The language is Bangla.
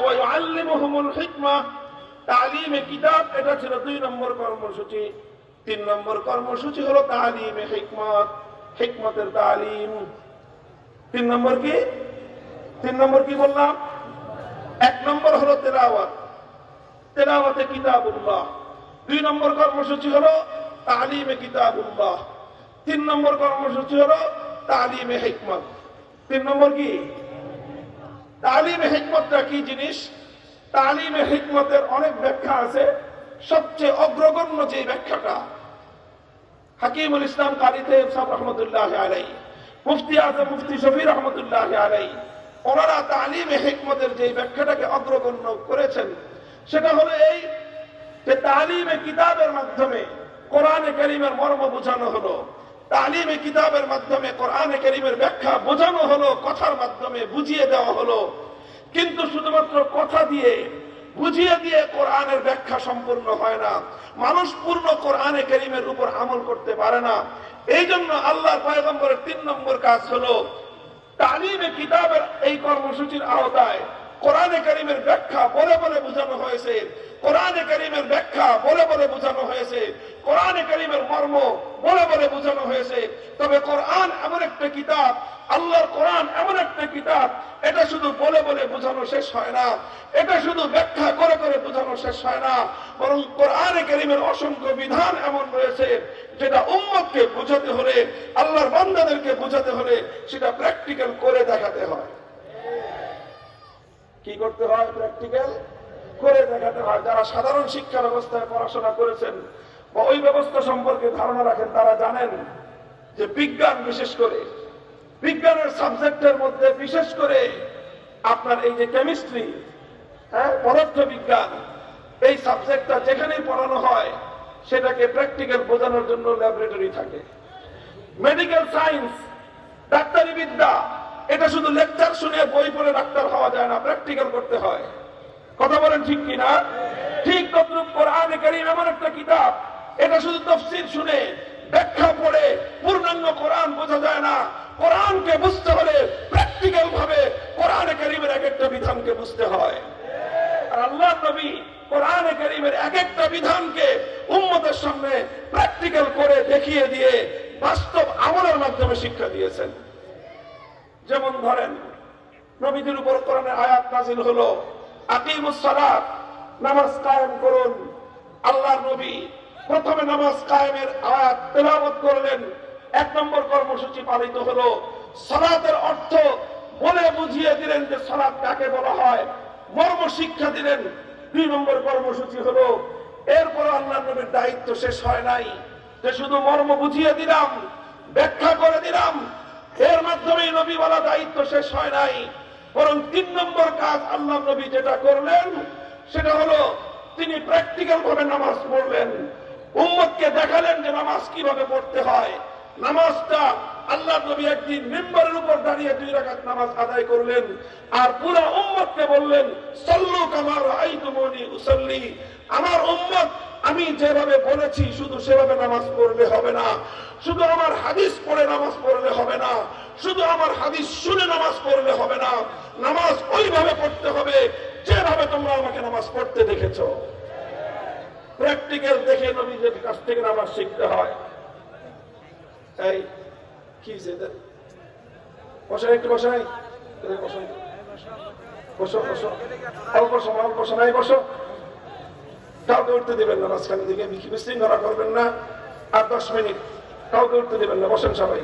ওয়া ইউআল্লিমুহুমুল হিকমা, তালিমে কিতাব, এটা ছিল 2 নম্বর কর্মসূচি। 3 নম্বর কর্মসূচি হলো তালিমে হিকমত, হিকমতের তালিম। 3 নম্বর কি? 3 নম্বর কি বললাম? 1 নম্বর হলো তেলাওয়াত, তেলাওয়াতে কিতাবুল্লাহ। 2 নম্বর কর্মসূচি হলো তালিমে কিতাবুল্লাহ। 3 নম্বর কর্মসূচি হলো তালিমে হিকমত। 3 নম্বর কি? তালিমে হিকমতটা কি জিনিস? তালিমে হিকমতের অনেক ব্যাখ্যা আছে। সবচেয়ে অগ্রগণ্য যে ব্যাখ্যাটা হাকিমুল ইসলাম কারি সাহেব রহমতুল্লাহ আলাইহি, মুফতি আজম মুফতি শফি রহমতুল্লাহ আলাইহি, ওনারা তালিমে হিকমতের যে ব্যাখ্যাটাকে অগ্রগণ্য করেছেন সেটা হলো এই যে তালিমে কিতাবের মাধ্যমে কোরআনে কারীমের মর্ম বোঝানো হলো, তালিমে কিতাবের মাধ্যমে কোরআনে কারীমের ব্যাখ্যা বোঝানো হলো, কথার মাধ্যমে বুঝিয়ে দেওয়া হলো। কিন্তু শুধুমাত্র কথা দিয়ে বুঝিয়ে দিয়ে কোরআনের ব্যাখ্যা সম্পূর্ণ হয় না, মানুষ পূর্ণ কোরআনে কারীমের উপর আমল করতে পারে না। এই জন্য আল্লাহর পয়গম্বরের 3 নম্বর কাজ হলো তালিমে কিতাবের এই কর্মসূচির আওতায় কোরআনে কারীমের ব্যাখ্যা বলে বলে বোঝানো হয়েছে, কোরআনে কারীমের ব্যাখ্যা বলে বলে বোঝানো হয়েছে, কোরআনে কারীমের মর্ম বলে বলে বোঝানো হয়েছে। তবে কোরআন এমন একটা কিতাব, আল্লাহর কোরআন এমন একটা কিতাব, এটা শুধু বলে বলে বোঝানো শেষ হয় না, এটা শুধু ব্যাখ্যা করে করে বোঝানো শেষ হয় না, বরং কোরআনে কারীমের অসংখ্য বিধান এমন রয়েছে যেটা উম্মতকে বোঝাতে হলে, আল্লাহর বান্দাদেরকে বোঝাতে হলে সেটা প্র্যাকটিক্যাল করে দেখাতে হয়। কি করতে হয়? প্র্যাকটিক্যাল করে দেখাতে হয়। যারা সাধারণ শিক্ষা ব্যবস্থায় পড়াশোনা করেছেন বা ওই ব্যবস্থা সম্পর্কে ধারণা রাখেন তারা জানেন যে বিজ্ঞান, বিশেষ করে বিজ্ঞানের সাবজেক্টের মধ্যে বিশেষ করে আপনার এই যে কেমিস্ট্রি, পদার্থ বিজ্ঞান, এই সাবজেক্টটা যেখানেই পড়ানো হয় সেটাকে প্র্যাকটিক্যাল বোঝানোর জন্য ল্যাবরেটরি থাকে। মেডিকেল সায়েন্স, ডাক্তারি বিদ্যা, এটা শুধু লেকচার শুনে বই পড়ে ডাক্তার হওয়া যায় না, প্র্যাকটিক্যাল করতে হয়। কথা বলেন ঠিক কিনা? ঠিক তদ্রুপ কোরআনে কারীম এমন একটা কিতাব, এটা শুধু তাফসীর শুনে ব্যাখ্যা পড়ে পূর্ণাঙ্গ কোরআন বোঝা যায় না। কোরআনকে বুঝতে হলে প্র্যাকটিক্যাল ভাবে কোরআনে কারীমের এক একটা বিধানকে বুঝতে হয়। আর আল্লাহর নবী কোরআনে কারীমের এক একটা বিধানকে উম্মতের সামনে প্র্যাকটিক্যাল করে দেখিয়ে দিয়ে বাস্তব আমলের মাধ্যমে শিক্ষা দিয়েছেন। যেমন ধরেন, নবীদের উপর কোরআনের আয়াত নাযিল হলো, আকিমুস সালাত, নামাজ কায়েম করুন। আল্লাহর নবী প্রথমে নামাজ কায়েমের আয়াত তেলাওয়াত করলেন। 1 নম্বর কর্মসূচি পালিত হলো। সালাতের অর্থ বলে বুঝিয়ে দিলেন যে সালাত কাকে বলা হয়, মর্ম শিক্ষা দিলেন। 2 নম্বর কর্মসূচি হলো, এরপর আল্লাহর নবীর দায়িত্ব শেষ হয় নাই যে শুধু মর্ম বুঝিয়ে দিলাম, ব্যাখ্যা করে দিলাম, এর মাধ্যমে নবী বলা দায়িত্ব শেষ হয় নাই, বরং 3 নম্বর কাজ আল্লাহ নবী যেটা করলেন সেটা হলো তিনি প্র্যাকটিক্যাল ভাবে নামাজ পড়লেন, উম্মতকে দেখালেন যে নামাজ কিভাবে পড়তে হয়। নামাজটা আল্লাহ নবী একদিন মিম্বরের উপর দাঁড়িয়ে 2 রাকাত নামাজ আদায় করলেন, আর পুরো উম্মতকে বললেন, সাল্লু কামা রাআইতুমুনি উসাল্লি। আমার উম্মত, আমি যেভাবে বলেছি শুধু সেভাবে নামাজ পড়লে হবে না, শুধু আমার হাদিস পড়ে নামাজ পড়লে হবে না, শুধু আমার হাদিস শুনে নামাজ পড়লে হবে না, নামাজ ওইভাবে পড়তে হবে যেভাবে তোমরা আমাকে নামাজ পড়তে দেখেছো। প্র্যাকটিক্যাল দেখে নবীদের কাছ থেকে নামাজ শিখতে হয়। এই কি যেটা বসে, একটু বসে নাই, বসো বসো বসো, অল্প সময়, অল্প সময় বসো। কাউকে উঠতে দিবেন না, মাঝখান দিকে বিশৃঙ্খলা করবেন না। আর 10 মিনিট কাউকে উঠতে দিবেন না, বসেন সবাই।